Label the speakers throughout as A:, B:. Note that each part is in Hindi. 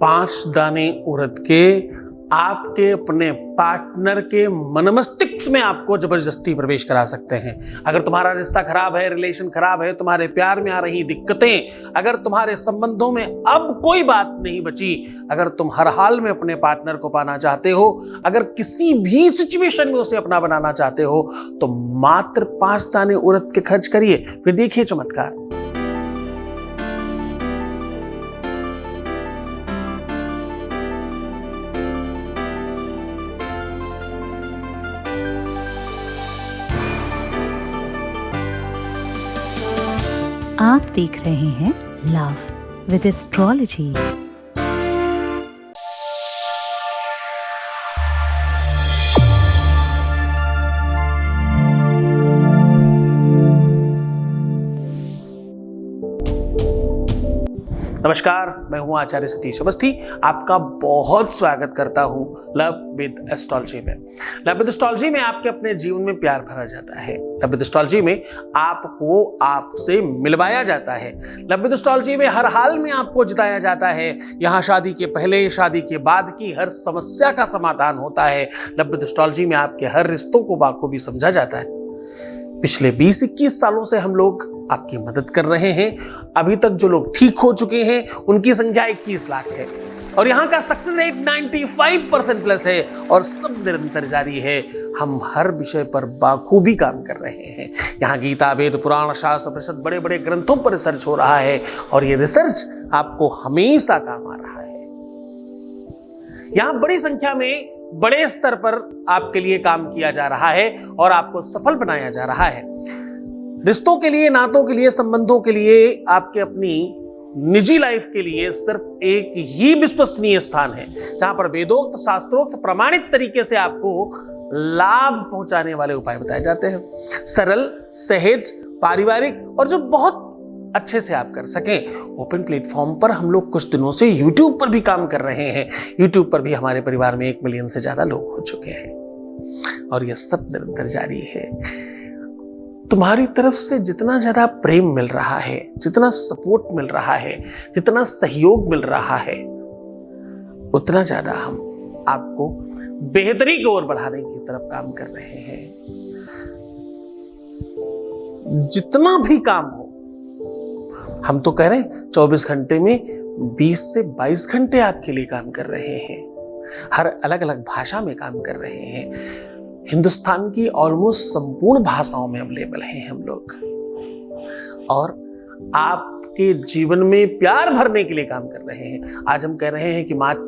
A: 5 दाने उड़द के आपके अपने पार्टनर के मन मस्तिष्क में आपको जबरदस्ती प्रवेश करा सकते हैं। अगर तुम्हारा रिश्ता खराब है, रिलेशन खराब है, तुम्हारे प्यार में आ रही दिक्कतें, अगर तुम्हारे संबंधों में अब कोई बात नहीं बची, अगर तुम हर हाल में अपने पार्टनर को पाना चाहते हो, अगर किसी भी सिचुएशन में उसे अपना बनाना चाहते हो, तो मात्र 5 दाने उड़द के खर्च करिए, फिर देखिए चमत्कार।
B: आप देख रहे हैं लव विद एस्ट्रोलॉजी।
A: नमस्कार, मैं हूं आचार्य सतीश अवस्थी। आपका बहुत स्वागत करता हूं लव विद एस्ट्रोलॉजी में। लव विद एस्ट्रोलॉजी में आपके अपने जीवन में प्यार भरा जाता है। लव विद एस्ट्रोलॉजी में आपको आपसे मिलवाया जाता है। लव विद एस्ट्रोलॉजी में हर हाल में आपको जिताया जाता है। यहाँ शादी के पहले, शादी के बाद की हर समस्या का समाधान होता है। लव विद एस्ट्रोलॉजी में आपके हर रिश्तों को बाखूबी समझा जाता है। पिछले 20-21 सालों से हम लोग आपकी मदद कर रहे हैं। अभी तक जो लोग ठीक हो चुके हैं उनकी संख्या 21 लाख है और यहाँ का सक्सेस रेट 95% प्लस है और सब निरंतर जारी है। हम हर विषय पर बाखूबी काम कर रहे हैं। यहाँ गीता, वेद, पुराण, शास्त्र, उपनिषद, बड़े बड़े ग्रंथों पर रिसर्च हो रहा है और ये रिसर्च आपको हमेशा काम आ रहा है। यहाँ बड़ी संख्या में बड़े स्तर पर आपके लिए काम किया जा रहा है और आपको सफल बनाया जा रहा है। रिश्तों के लिए, नातों के लिए, संबंधों के लिए, आपके अपनी निजी लाइफ के लिए सिर्फ एक ही विश्वसनीय स्थान है जहां पर वेदोक्त, शास्त्रोक्त, प्रमाणित तरीके से आपको लाभ पहुंचाने वाले उपाय बताए जाते हैं। सरल, सहज, पारिवारिक और जो बहुत अच्छे से आप कर सकें। ओपन प्लेटफॉर्म पर हम लोग कुछ दिनों से YouTube पर भी काम कर रहे हैं। YouTube पर भी हमारे परिवार में 1 मिलियन से ज्यादा लोग हो चुके हैं और यह सब निरंतर जारी है। तुम्हारी तरफ से जितना ज्यादा प्रेम मिल रहा है, जितना सपोर्ट मिल रहा है, जितना सहयोग मिल रहा है, उतना ज्यादा हम आपको बेहतरी की ओर बढ़ाने की तरफ काम कर रहे हैं। जितना भी काम हो, हम तो कह रहे हैं 24 घंटे में 20 से 22 घंटे आपके लिए काम कर रहे हैं। हर अलग अलग भाषा में काम कर रहे हैं। हिंदुस्तान की ऑलमोस्ट संपूर्ण भाषाओं में अवेलेबल हैं हम लोग और आपके जीवन में प्यार भरने के लिए काम कर रहे हैं। आज हम कह रहे हैं कि मात्र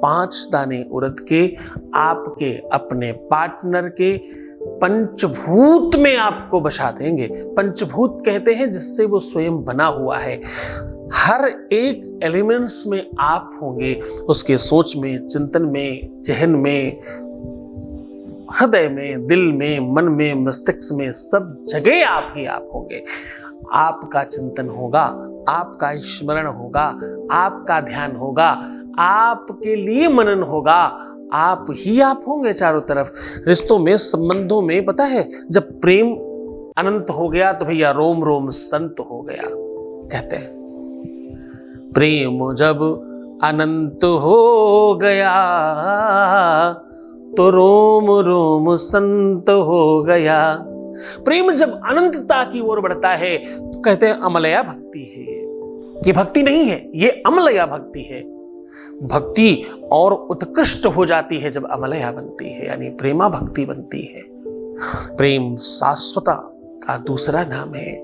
A: 5 दाने उड़द के आपके अपने पार्टनर के पंचभूत में आपको बसा देंगे। पंचभूत कहते हैं जिससे वो स्वयं बना हुआ है। हर एक एलिमेंट्स में आप होंगे, उसके सोच में, चिंतन में, जहन में, हृदय में, दिल में, मन में, मस्तिष्क में, सब जगह आप ही आप होंगे। आपका चिंतन होगा, आपका स्मरण होगा, आपका ध्यान होगा, आपके लिए मनन होगा, आप ही आप होंगे चारों तरफ। रिश्तों में, संबंधों में पता है, जब प्रेम अनंत हो गया तो भैया रोम रोम संत हो गया। कहते हैं प्रेम जब अनंत हो गया तो रोम रोम संत हो गया। प्रेम जब अनंतता की ओर बढ़ता है तो कहते हैं अमलया भक्ति है। ये भक्ति नहीं है, ये अमलया भक्ति है। भक्ति और उत्कृष्ट हो जाती है जब अमलया बनती है, यानी प्रेमा भक्ति बनती है। प्रेम शाश्वता का दूसरा नाम है।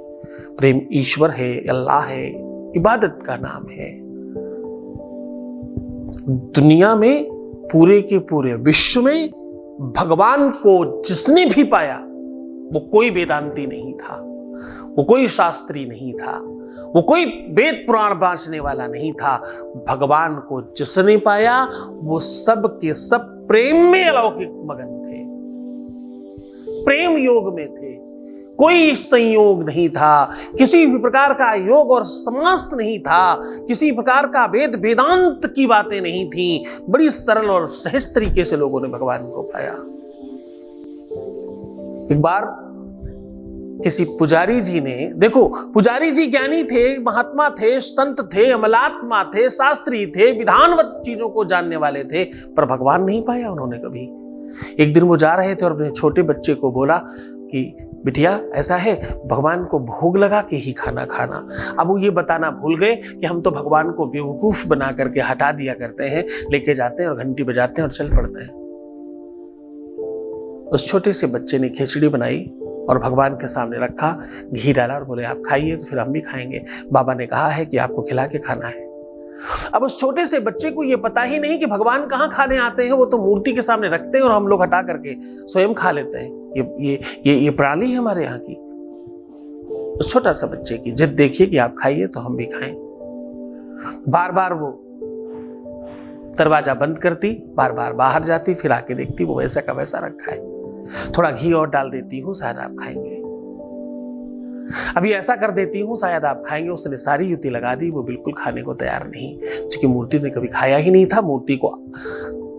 A: प्रेम ईश्वर है, अल्लाह है, इबादत का नाम है। दुनिया में, पूरे के पूरे विश्व में भगवान को जिसने भी पाया वो कोई वेदांती नहीं था, वो कोई शास्त्री नहीं था, वो कोई वेद पुराण बांचने वाला नहीं था। भगवान को जिसने पाया वो सब के सब प्रेम में अलौकिक मगन थे, प्रेम योग में थे। कोई संयोग नहीं था, किसी भी प्रकार का योग और समास नहीं था, किसी प्रकार का वेद वेदांत की बातें नहीं थी। बड़ी सरल और सहज तरीके से लोगों ने भगवान को पाया। एक बार किसी पुजारी जी ने, देखो पुजारी जी ज्ञानी थे, महात्मा थे, संत थे, अमलात्मा थे, शास्त्री थे, विधानवत चीजों को जानने वाले थे, पर भगवान नहीं पाया उन्होंने कभी। एक दिन वो जा रहे थे और अपने छोटे बच्चे को बोला कि बिटिया ऐसा है, भगवान को भोग लगा के ही खाना खाना। अब वो ये बताना भूल गए कि हम तो भगवान को बेवकूफ बना करके हटा दिया करते हैं, लेके जाते हैं और घंटी बजाते हैं और चल पड़ते हैं। उस छोटे से बच्चे ने खिचड़ी बनाई और भगवान के सामने रखा, घी डाला और बोले आप खाइए तो फिर हम भी खाएंगे, बाबा ने कहा है कि आपको खिला के खाना है। अब उस छोटे से बच्चे को यह पता ही नहीं कि भगवान कहाँ खाने आते हैं, वो तो मूर्ति के सामने रखते हैं और हम लोग हटा करके स्वयं खा लेते हैं। ये प्रणाली है हमारे यहाँ की। उस छोटा सा बच्चे की जिद देखिए कि आप खाइए तो हम भी खाएं। बार बार वो दरवाजा बंद करती, बार बार बाहर जाती, फिर आके देखती वो वैसा का वैसा रखा है, थोड़ा घी और डाल देती हूं शायद आप खाएंगे, अभी ऐसा कर देती हूं शायद आप खाएंगे। उसने सारी युक्ति लगा दी, वो बिल्कुल खाने को तैयार नहीं, क्योंकि मूर्ति ने कभी खाया ही नहीं था। मूर्ति को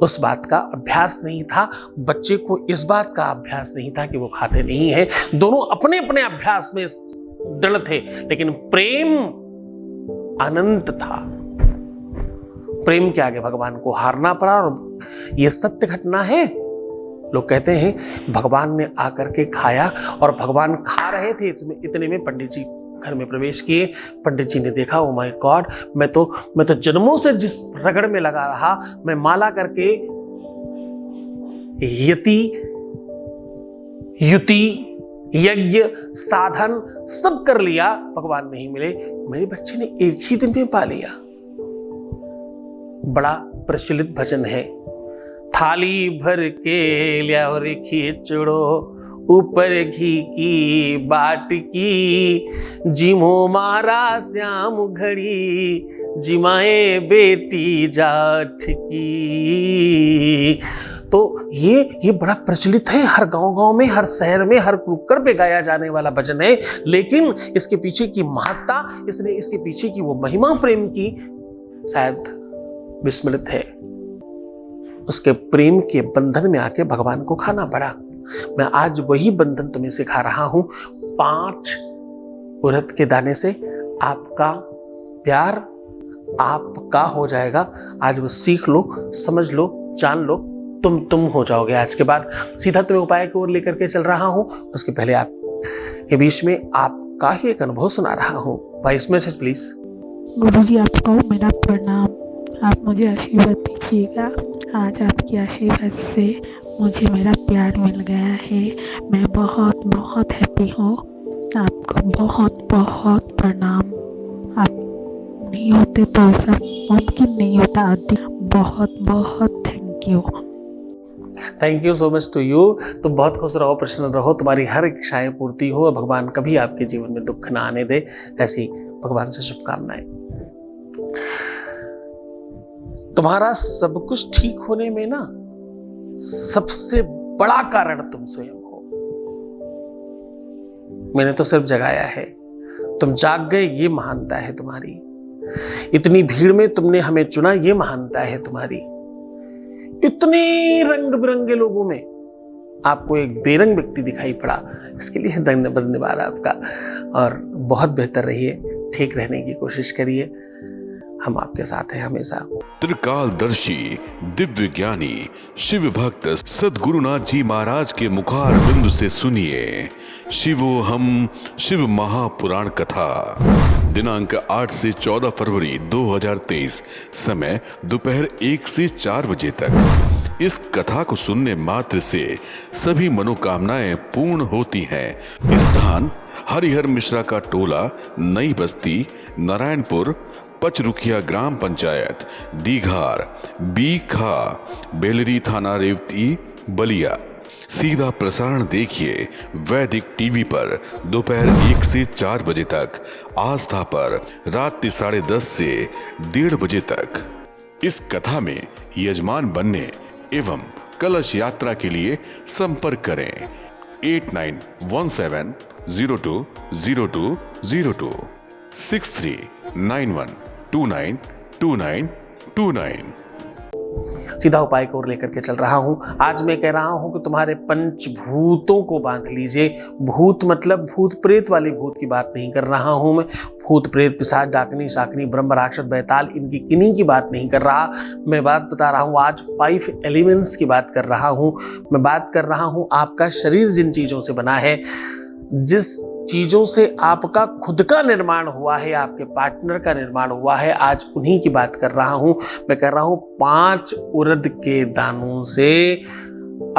A: उस बात का अभ्यास नहीं था, बच्चे को इस बात का अभ्यास नहीं था कि वो खाते नहीं है। दोनों अपने अपने अभ्यास में दृढ़ थे, लेकिन प्रेम अनंत था। प्रेम के आगे भगवान को हारना पड़ा और यह सत्य घटना है। लोग कहते हैं भगवान ने आकर के खाया और भगवान खा रहे थे, इतने में पंडित जी घर में प्रवेश किए। पंडित जी ने देखा, ओ माय गॉड, मैं तो जन्मों से जिस रगड़ में लगा रहा, मैं माला करके युति यज्ञ साधन सब कर लिया, भगवान नहीं मिले। मेरे बच्चे ने एक ही दिन में पा लिया। बड़ा प्रचलित भजन है, थाली भर के लिया और खींचड़ो ऊपर घी की बाट की, जिमो मारा श्याम घड़ी जिमाए बेटी जाठ की। तो ये बड़ा प्रचलित है, हर गांव में, हर शहर में, हर नुक्कड़ पे गाया जाने वाला भजन है। लेकिन इसके पीछे की महत्ता, इसके पीछे की वो महिमा प्रेम की शायद विस्मृत है। उसके प्रेम के बंधन में आके भगवान को खाना पड़ा। मैं आज वही बंधन तुम्हें सिखा रहा हूं। 5 उड़द के दाने से आपका प्यार आपका हो जाएगा। आज वो सीख लो, समझ लो, जान लो, तुम हो जाओगे। आज के बाद सीधा तुम्हें उपाय की ओर लेकर के चल रहा हूं। उसके पहले आप के बीच में आपका ही एक अनुभव सुना रहा हूं। Voice message please.
C: गुरुजी, आपको मेरा प्रणाम। आप मुझे आशीर्वाद दीजिएगा। आज आपके आशीर्वाद से मुझे मेरा प्यार मिल गया है। मैं बहुत बहुत हैप्पी हूँ। आपको बहुत बहुत प्रणाम। आप नहीं होते तो सब मुमकिन नहीं होता। आदि बहुत बहुत thank you.
A: Thank you so much to you. तुम बहुत खुश रहो, प्रसन्न रहो, तुम्हारी हर इच्छाएं पूर्ति हो और भगवान कभी आपके जीवन में दुख ना आने दे, ऐसी भगवान से शुभकामनाएं। तुम्हारा सब कुछ ठीक होने में ना सबसे बड़ा कारण तुम स्वयं हो। मैंने तो सिर्फ जगाया है, तुम जाग गए, ये महानता है तुम्हारी। इतनी भीड़ में तुमने हमें चुना, ये महानता है तुम्हारी। इतने रंग बिरंगे लोगों में आपको एक बेरंग व्यक्ति दिखाई पड़ा, इसके लिए धन्यवाद आपका। और बहुत बेहतर रहिए, ठीक रहने की कोशिश करिए, हम आपके साथ हैं हमेशा।
D: त्रिकालदर्शी दिव्य ज्ञानी शिव भक्त सद्गुरुनाथ जी महाराज के मुखार बिंदु से सुनिए शिवो हम शिव महापुराण कथा। दिनांक 8 से 14 फरवरी 2023, समय दोपहर 1 से 4 बजे तक। इस कथा को सुनने मात्र से सभी मनोकामनाएं पूर्ण होती हैं। स्थान हरिहर मिश्रा का टोला, नई बस्ती, नारायणपुर, पचरुखिया ग्राम पंचायत, दीघार, बीखा, बेलरी थाना रेवती, बलिया। सीधा प्रसारण देखिए वैदिक टीवी पर दोपहर 1 से 4 बजे तक, आस्था पर रात 10:30 से 1:30 बजे तक। इस कथा में यजमान बनने एवं कलश यात्रा के लिए संपर्क करें 8917020202 6391292929।
A: सीधा उपाय को लेकर के चल रहा हूं। आज मैं कह रहा हूं कि तुम्हारे पंचभूतों को बांध लीजिए। भूत मतलब भूत प्रेत वाली भूत की बात नहीं कर रहा हूं मैं। भूत प्रेत पिशाच डाकनी शाकनी ब्रह्म राक्षस बैताल इनकी किन्हीं की बात नहीं कर रहा। मैं बात बता रहा हूं आज 5 एलिमेंट्स की बात कर रहा हूं। मैं बात कर रहा हूं आपका शरीर जिन चीजों से बना है, जिस चीजों से आपका खुद का निर्माण हुआ है, आपके पार्टनर का निर्माण हुआ है, आज उन्हीं की बात कर रहा हूं। मैं कर रहा हूं 5 उड़द के दानों से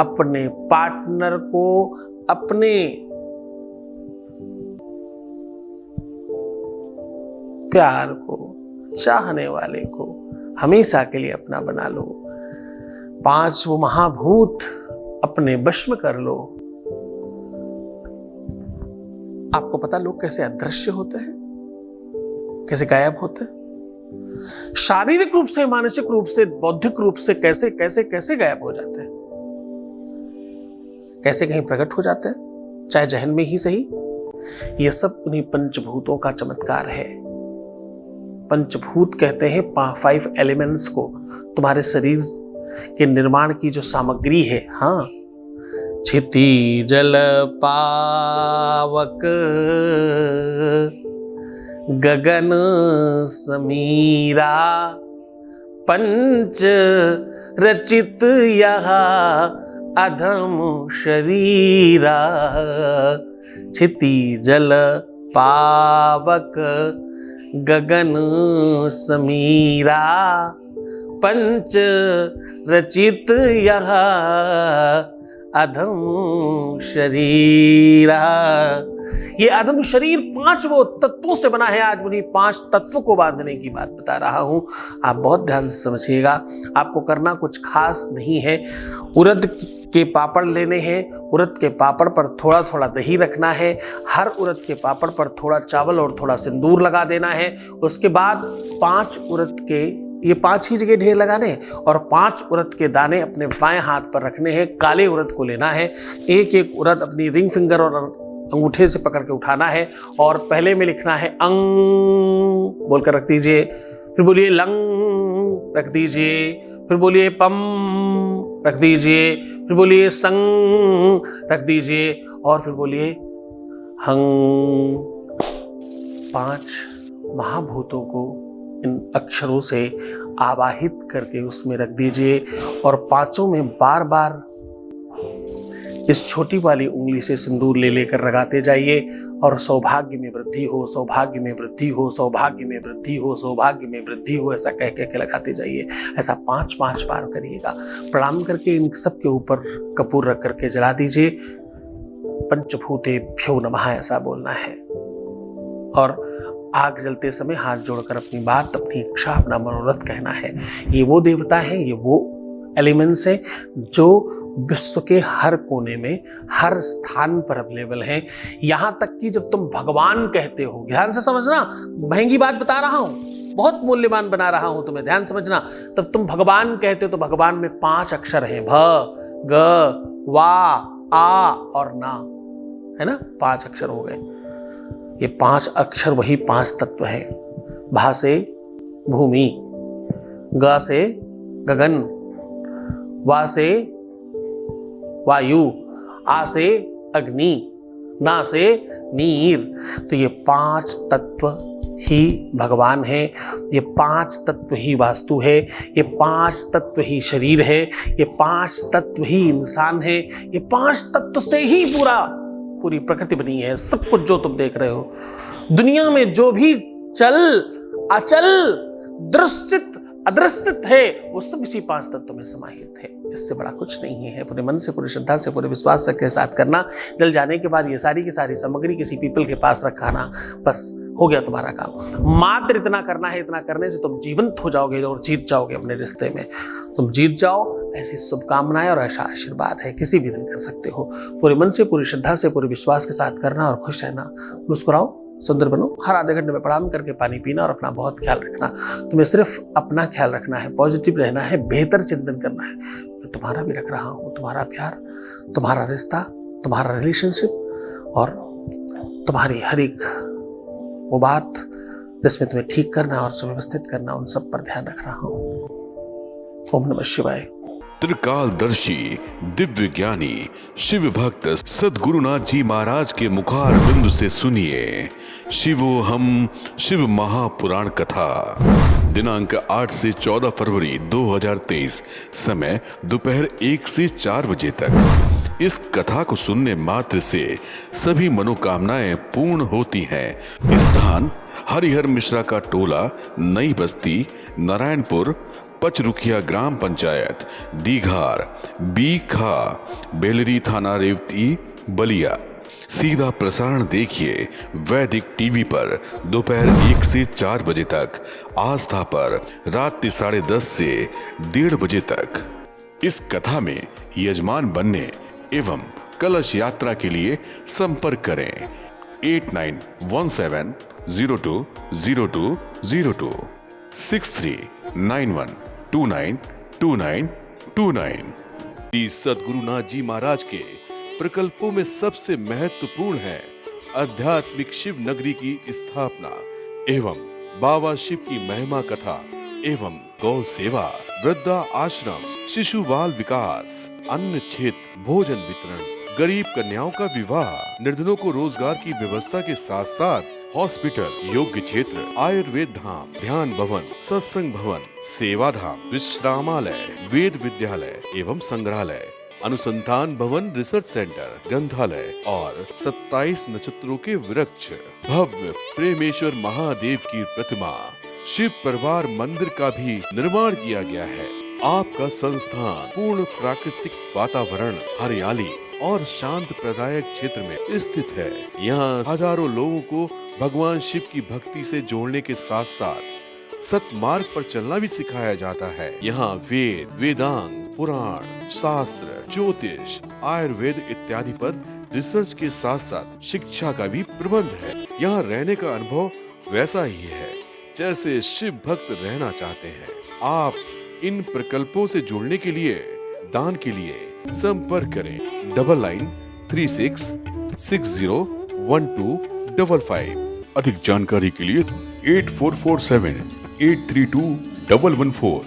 A: अपने पार्टनर को, अपने प्यार को, चाहने वाले को हमेशा के लिए अपना बना लो। 5 वो महाभूत अपने वश में कर लो। आपको पता लोग कैसे अदृश्य होते हैं, कैसे गायब होते हैं, शारीरिक रूप से, मानसिक रूप से, बौद्धिक रूप से कैसे कैसे कैसे गायब हो जाते हैं, कैसे कहीं प्रकट हो जाते हैं, चाहे जहन में ही सही। ये सब उन्हीं पंचभूतों का चमत्कार है। पंचभूत कहते हैं 5 एलिमेंट्स को, तुम्हारे शरीर के निर्माण की जो सामग्री है। हाँ, क्षिति जल पावक गगन समीरा, पंच रचित यह अधम शरीरा। क्षिति जल पावक गगन समीरा, पंच रचित यह अधम शरीरा। ये अधम शरीर 5 वो तत्वों से बना है। आज उन्हीं 5 तत्वों को बांधने की बात बता रहा हूं। आप बहुत ध्यान से समझिएगा। आपको करना कुछ खास नहीं है। उड़द के पापड़ लेने हैं। उड़द के पापड़ पर थोड़ा थोड़ा दही रखना है। हर उड़द के पापड़ पर थोड़ा चावल और थोड़ा सिंदूर लगा देना है। उसके बाद 5 उड़द के, ये 5 ही जगह ढेर लगाने हैं और 5 उड़द के दाने अपने बाएं हाथ पर रखने हैं। काले उड़द को लेना है। एक एक उड़द अपनी रिंग फिंगर और अंगूठे से पकड़ के उठाना है और पहले में लिखना है अंग बोलकर रख दीजिए। फिर बोलिए लंग रख दीजिए। फिर बोलिए पम रख दीजिए। फिर बोलिए संग रख दीजिए और फिर बोलिए हंग। 5 महाभूतों को इन अक्षरों से आवाहित करके उसमें रख दीजिए और 5 में बार बार इस छोटी वाली उंगली से सिंदूर ले लेकर लगाते जाइए और सौभाग्य में वृद्धि हो, सौभाग्य में वृद्धि हो, सौभाग्य में वृद्धि हो, सौभाग्य में वृद्धि हो, ऐसा कह के लगाते जाइए। ऐसा 5 बार करिएगा। प्रणाम करके इन सब के ऊपर कपूर रख करके जला दीजिए। पंचभूतेभ्यो नमः ऐसा बोलना है और आग जलते समय हाथ जोड़कर अपनी बात, अपनी इच्छा, अपना मनोरथ कहना है। ये वो देवता है, ये वो एलिमेंट्स है जो विश्व के हर कोने में, हर स्थान पर अवेलेबल हैं। यहां तक कि जब तुम भगवान कहते हो, ध्यान से समझना, महंगी बात बता रहा हूं, बहुत मूल्यवान बना रहा हूं तुम्हें, ध्यान समझना। तब तुम भगवान कहते हो तो भगवान में 5 अक्षर हैं, भ, ग, वा, आ और ना, है ना। 5 अक्षर हो गए। ये 5 अक्षर वही 5 तत्व हैं। भा से भूमि, ग से गगन, वा से वायु, आ से अग्नि, ना से नीर। तो ये 5 तत्व ही भगवान है। ये 5 तत्व ही वास्तु है। ये 5 तत्व ही शरीर है। ये 5 तत्व ही इंसान है। ये 5 तत्व से ही पूरी प्रकृति बनी है। सब कुछ जो तुम देख रहे हो दुनिया में, जो भी चल अचल दृश्यत अदृश्यत है, वो सब इसी 5 तत्व में समाहित है। इससे बड़ा कुछ नहीं है। पूरे मन से, पूरी श्रद्धा से, पूरे विश्वास के साथ करना। जल जाने के बाद ये सारी की सारी सामग्री किसी पीपल के पास रखाना, बस हो गया तुम्हारा काम। मात्र इतना करना है। इतना करने से तुम जीवंत हो जाओगे और जीत जाओगे अपने रिश्ते में। तुम जीत जाओ, ऐसी शुभकामनाएं और ऐसा आशीर्वाद है। किसी भी दिन कर सकते हो। पूरे मन से, पूरी श्रद्धा से, पूरे विश्वास के साथ करना और खुश रहना। मुस्कुराओ, सुंदर बनो। हर आधे घंटे में प्रणाम करके पानी पीना और अपना बहुत ख्याल रखना। तुम्हें सिर्फ अपना ख्याल रखना है, पॉजिटिव रहना है, बेहतर चिंतन करना है। मैं तुम्हारा भी रख रहा हूँ, तुम्हारा प्यार, तुम्हारा रिश्ता, तुम्हारा रिलेशनशिप और तुम्हारी हर एक वो बात जिसमें तुम्हें ठीक करना और सुव्यवस्थित करना, उन सब पर ध्यान रख रहा हूँ। ओम नमः शिवाय।
D: त्रिकालदर्शी दिव्य ज्ञानी शिव भक्त सद्गुरुनाथ जी महाराज के मुखार बिंदु से सुनिए शिवोहम शिव महापुराण कथा। दिनांक 8 से 14 फरवरी 2023, समय दोपहर 1 से 4 बजे तक। इस कथा को सुनने मात्र से सभी मनोकामनाएं पूर्ण होती हैं। स्थान हरिहर मिश्रा का टोला, नई बस्ती, नारायणपुर, पचरुखिया ग्राम पंचायत, दीघार, बीखा, बेलरी थाना रेवती, बलिया। सीधा प्रसारण देखिए वैदिक टीवी पर दोपहर 1 से 4 बजे तक, आस्था पर रात 10:30 से 1:30 बजे तक। इस कथा में यजमान बनने एवं कलश यात्रा के लिए संपर्क करें 8917020202 6391292929। सद्गुरुनाथ जी महाराज के प्रकल्पों में सबसे महत्वपूर्ण है आध्यात्मिक शिव नगरी की स्थापना एवं बाबा शिव की महिमा कथा एवं गौ सेवा, वृद्धा आश्रम, शिशु बाल विकास, अन्न क्षेत्र, भोजन वितरण, गरीब कन्याओं का विवाह, निर्धनों को रोजगार की व्यवस्था के साथ साथ हॉस्पिटल, योग्य क्षेत्र, आयुर्वेद धाम, ध्यान भवन, सत्संग भवन, सेवा धाम, विश्रामालय, वेद विद्यालय एवं संग्रहालय, अनुसंधान भवन, रिसर्च सेंटर, ग्रंथालय और 27 नक्षत्रों के वृक्ष, भव्य प्रेमेश्वर महादेव की प्रतिमा, शिव परिवार मंदिर का भी निर्माण किया गया है। आपका संस्थान पूर्ण प्राकृतिक वातावरण, हरियाली और शांत प्रदायक क्षेत्र में स्थित है। यहाँ हजारों लोगों को भगवान शिव की भक्ति से जोड़ने के साथ साथ सतमार्ग पर चलना भी सिखाया जाता है। यहाँ वेद, वेदांग, पुराण, शास्त्र, ज्योतिष, आयुर्वेद इत्यादि पर रिसर्च के साथ साथ शिक्षा का भी प्रबंध है। यहाँ रहने का अनुभव वैसा ही है जैसे शिव भक्त रहना चाहते हैं। आप इन प्रकल्पों से जुड़ने के लिए, दान के लिए संपर्क करें 9936601255। अधिक जानकारी के लिए 8447832114।